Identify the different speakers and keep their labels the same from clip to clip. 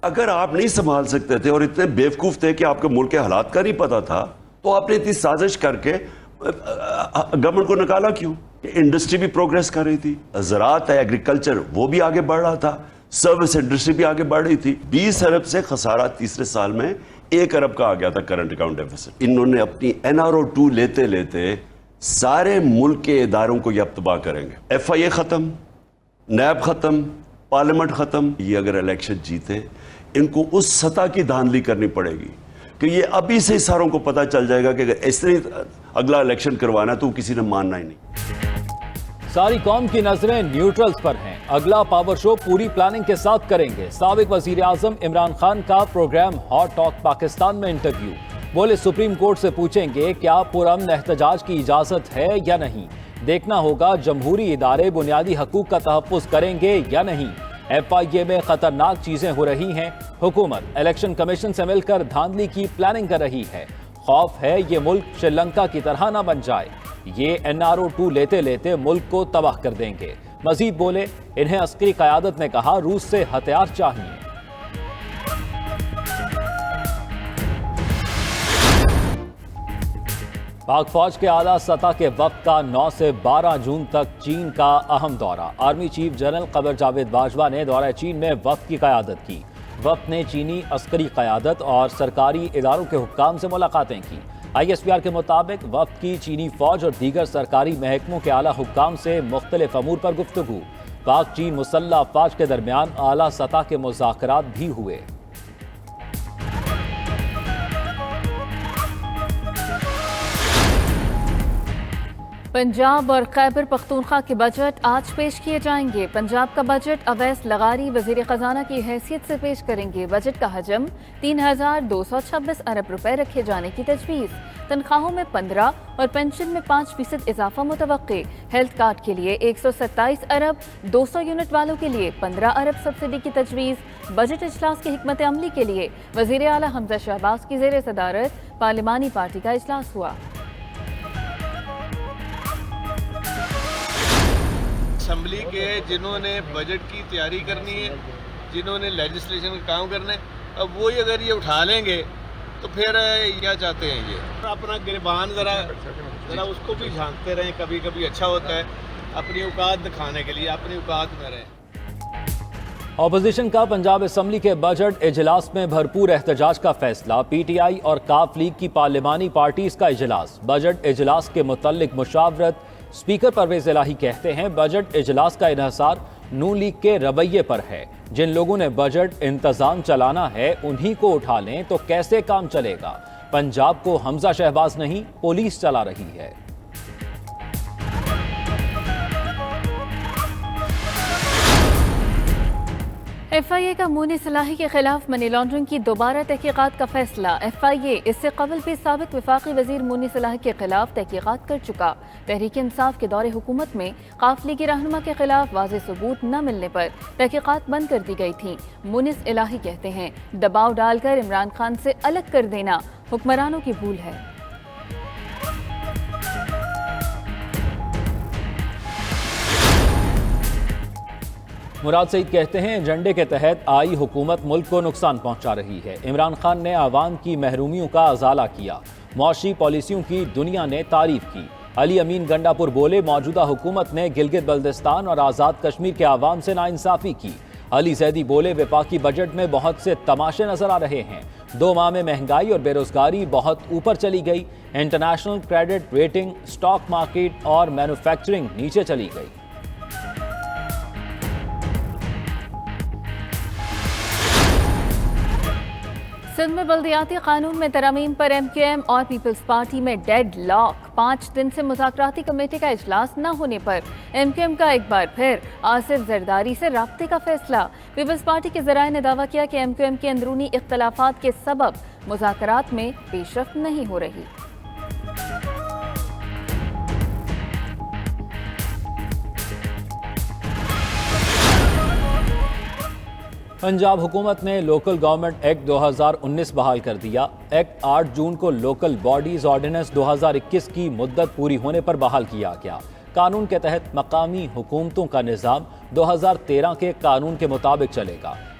Speaker 1: اگر آپ نہیں سنبھال سکتے تھے اور اتنے بیوقوف تھے کہ آپ کے ملک کے حالات کا نہیں پتا تھا تو آپ نے اتنی سازش کر کے گورنمنٹ کو نکالا کیوں؟ انڈسٹری بھی پروگریس کر رہی تھی، زراعت ہے، ایگریکلچر وہ بھی آگے بڑھ رہا تھا، سروس انڈسٹری بھی آگے بڑھ رہی تھی. 20 ارب سے خسارہ تیسرے سال میں 1 ارب کا آ گیا تھا کرنٹ اکاؤنٹ ڈیفیسٹ. انہوں نے اپنی NRO2 لیتے لیتے سارے ملک کے اداروں کو یہ اب تباہ کریں گے. FIA ختم، نیب ختم، پارلیمنٹ ختم. یہ اگر الیکشن جیتے ان کو اس سطح کی دھاندلی کرنی پڑے گی کہ یہ ابھی سے ساروں کو پتہ چل جائے گا کہ اگر اس طرح اگلا الیکشن کروانا تو کسی نے ماننا ہی نہیں.
Speaker 2: ساری قوم کی نظریں نیوٹرلز پر ہیں. اگلا پاور شو پوری پلاننگ کے ساتھ کریں گے. سابق وزیر اعظم عمران خان کا پروگرام ہاٹ ٹاک پاکستان میں انٹرویو. بولے سپریم کورٹ سے پوچھیں گے کیا پرامن احتجاج کی اجازت ہے یا نہیں. دیکھنا ہوگا جمہوری ادارے بنیادی حقوق کا تحفظ کریں گے یا نہیں. FIA میں خطرناک چیزیں ہو رہی ہیں. حکومت الیکشن کمیشن سے مل کر دھاندلی کی پلاننگ کر رہی ہے. خوف ہے یہ ملک سری لنکا کی طرح نہ بن جائے. یہ NRO2 لیتے لیتے ملک کو تباہ کر دیں گے. مزید بولے انہیں عسکری قیادت نے کہا روس سے ہتھیار چاہیے. پاک فوج کے اعلیٰ سطح کے وفد کا 9 سے 12 جون تک چین کا اہم دورہ. Army chief general Qamar Javed Bajwa نے دورہ چین میں وفد کی قیادت کی. وفد نے چینی عسکری قیادت اور سرکاری اداروں کے حکام سے ملاقاتیں کی. ISPR کے مطابق وفد کی چینی فوج اور دیگر سرکاری محکموں کے اعلیٰ حکام سے مختلف امور پر گفتگو. پاک چین مسلح افواج کے درمیان اعلیٰ سطح کے مذاکرات بھی ہوئے.
Speaker 3: پنجاب اور خیبر پختونخوا کے بجٹ آج پیش کیے جائیں گے. پنجاب کا بجٹ اویس لغاری وزیر خزانہ کی حیثیت سے پیش کریں گے. بجٹ کا حجم 3226 ارب روپے رکھے جانے کی تجویز. تنخواہوں میں 15 اور پینشن میں 5% اضافہ متوقع. ہیلتھ کارڈ کے لیے 127 ارب، 200 یونٹ والوں کے لیے 15 ارب سبسڈی کی تجویز. بجٹ اجلاس کی حکمت عملی کے لیے وزیر اعلیٰ حمزہ شہباز کی زیر صدارت پارلیمانی پارٹی کا اجلاس ہوا.
Speaker 4: اسمبلی کے جنہوں نے بجٹ کی تیاری کرنی ہے، جنہوں نے لیجسلیشن کا کام کرنا ہے، اب وہی اگر یہ اٹھا لیں گے تو پھر کیا چاہتے ہیں یہ اپنا گریبان ذرا اس کو بھی جھانکتے رہیں. کبھی کبھی اچھا ہوتا ہے اپنی اوقات دکھانے کے لیے، اپنی اوقات میں رہیں.
Speaker 2: اپوزیشن کا پنجاب اسمبلی کے بجٹ اجلاس میں بھرپور احتجاج کا فیصلہ. PTI اور کاف لیگ کی پارلیمانی پارٹیز کا اجلاس. بجٹ اجلاس کے متعلق مشاورت. اسپیکر پرویز الہی کہتے ہیں بجٹ اجلاس کا انحصار نون لیگ کے رویے پر ہے. جن لوگوں نے بجٹ انتظام چلانا ہے انہی کو اٹھا لیں تو کیسے کام چلے گا. پنجاب کو حمزہ شہباز نہیں پولیس چلا رہی ہے.
Speaker 3: FIA کا مونس الہی کے خلاف منی لانڈرنگ کی دوبارہ تحقیقات کا فیصلہ. FIA اس سے قبل بھی سابق وفاقی وزیر مونس الہی کے خلاف تحقیقات کر چکا. تحریک انصاف کے دور حکومت میں قافلے کی رہنما کے خلاف واضح ثبوت نہ ملنے پر تحقیقات بند کر دی گئی تھیں. مونس الہی کہتے ہیں دباؤ ڈال کر عمران خان سے الگ کر دینا حکمرانوں کی بھول ہے.
Speaker 2: مراد سعید کہتے ہیں ایجنڈے کے تحت آئی حکومت ملک کو نقصان پہنچا رہی ہے. عمران خان نے عوام کی محرومیوں کا ازالہ کیا. معاشی پالیسیوں کی دنیا نے تعریف کی. علی امین گنڈا پور بولے موجودہ حکومت نے گلگت بلتستان اور آزاد کشمیر کے عوام سے ناانصافی کی. علی زیدی بولے وفاقی بجٹ میں بہت سے تماشے نظر آ رہے ہیں. 2 ماہ میں مہنگائی اور بے روزگاری بہت اوپر چلی گئی. International credit rating, stock market اور مینوفیکچرنگ نیچے چلی گئی.
Speaker 3: سندھ میں بلدیاتی قانون میں ترامیم پر MQM اور پیپلز پارٹی میں ڈیڈ لاک. 5 دن سے مذاکراتی کمیٹی کا اجلاس نہ ہونے پر MQM کا ایک بار پھر آصف زرداری سے رابطے کا فیصلہ. پیپلز پارٹی کے ذرائع نے دعویٰ کیا کہ MQM کے اندرونی اختلافات کے سبب مذاکرات میں پیش رفت نہیں ہو رہی.
Speaker 2: پنجاب حکومت نے لوکل گورنمنٹ ایکٹ 2019 بحال کر دیا. ایکٹ 8 جون کو لوکل باڈیز آرڈیننس 2021 کی مدت پوری ہونے پر بحال کیا گیا. قانون کے تحت مقامی حکومتوں کا نظام 2013 کے قانون کے مطابق چلے گا.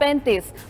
Speaker 3: 35